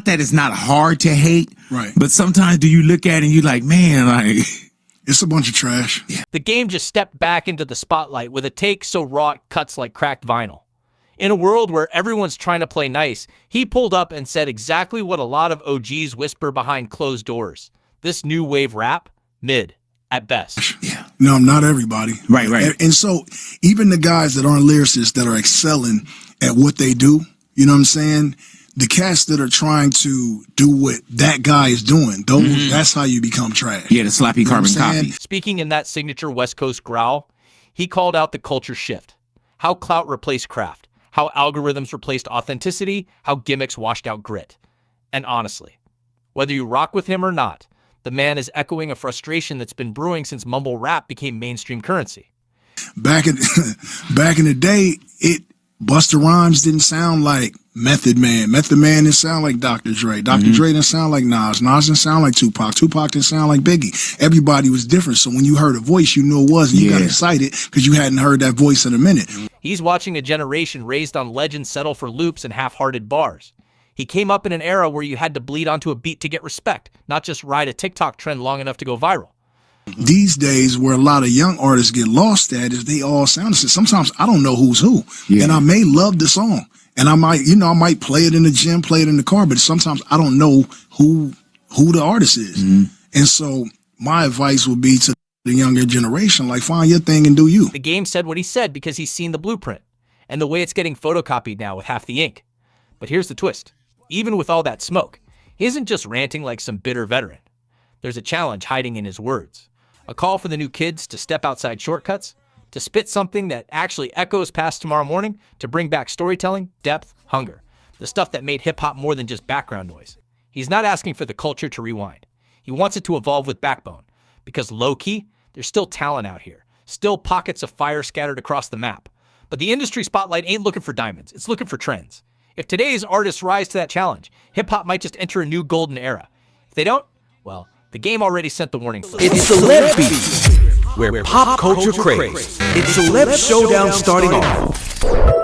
not that it's not hard to hate, right? But sometimes do you look at it and you're like, man, like it's a bunch of trash. Yeah. The game just stepped back into the spotlight with a take so raw it cuts like cracked vinyl. In a world where everyone's trying to play nice, he pulled up and said exactly what a lot of OGs whisper behind closed doors. This new wave rap, mid at best. Yeah. No, not everybody. Right. And so even the guys that aren't lyricists that are excelling at what they do, you know what I'm saying? The cats that are trying to do what that guy is doing, those that's how you become trash. Yeah, the sloppy carbon copy. Speaking in that signature West Coast growl, he called out the culture shift. How clout replaced craft. How algorithms replaced authenticity. How gimmicks washed out grit. And honestly, whether you rock with him or not, the man is echoing a frustration that's been brewing since mumble rap became mainstream currency. Back in the day, Busta Rhymes didn't sound like Method Man. Method Man didn't sound like Dr. Dre. Dr. Dre didn't sound like Nas. Nas didn't sound like Tupac. Tupac didn't sound like Biggie. Everybody was different. So when you heard a voice, you knew it was, and you got excited because you hadn't heard that voice in a minute. He's watching a generation raised on legends settle for loops and half-hearted bars. He came up in an era where you had to bleed onto a beat to get respect, not just ride a TikTok trend long enough to go viral. These days, where a lot of young artists get lost at is they all sound the same. Sometimes I don't know who's who, and I may love the song, and I might play it in the gym, play it in the car, but sometimes I don't know who the artist is. And so my advice would be to the younger generation, like, find your thing and do you. The game said what he said because he's seen the blueprint and the way it's getting photocopied now with half the ink. But here's the twist. Even with all that smoke, he isn't just ranting like some bitter veteran. There's a challenge hiding in his words. A call for the new kids to step outside shortcuts, to spit something that actually echoes past tomorrow morning, to bring back storytelling, depth, hunger. The stuff that made hip-hop more than just background noise. He's not asking for the culture to rewind. He wants it to evolve with backbone. Because low-key, there's still talent out here. Still pockets of fire scattered across the map. But the industry spotlight ain't looking for diamonds. It's looking for trends. If today's artists rise to that challenge, hip-hop might just enter a new golden era. If they don't, well, the game already sent the warning. It's Celeb Beat, where pop culture craze. It's Celeb Showdown starting off.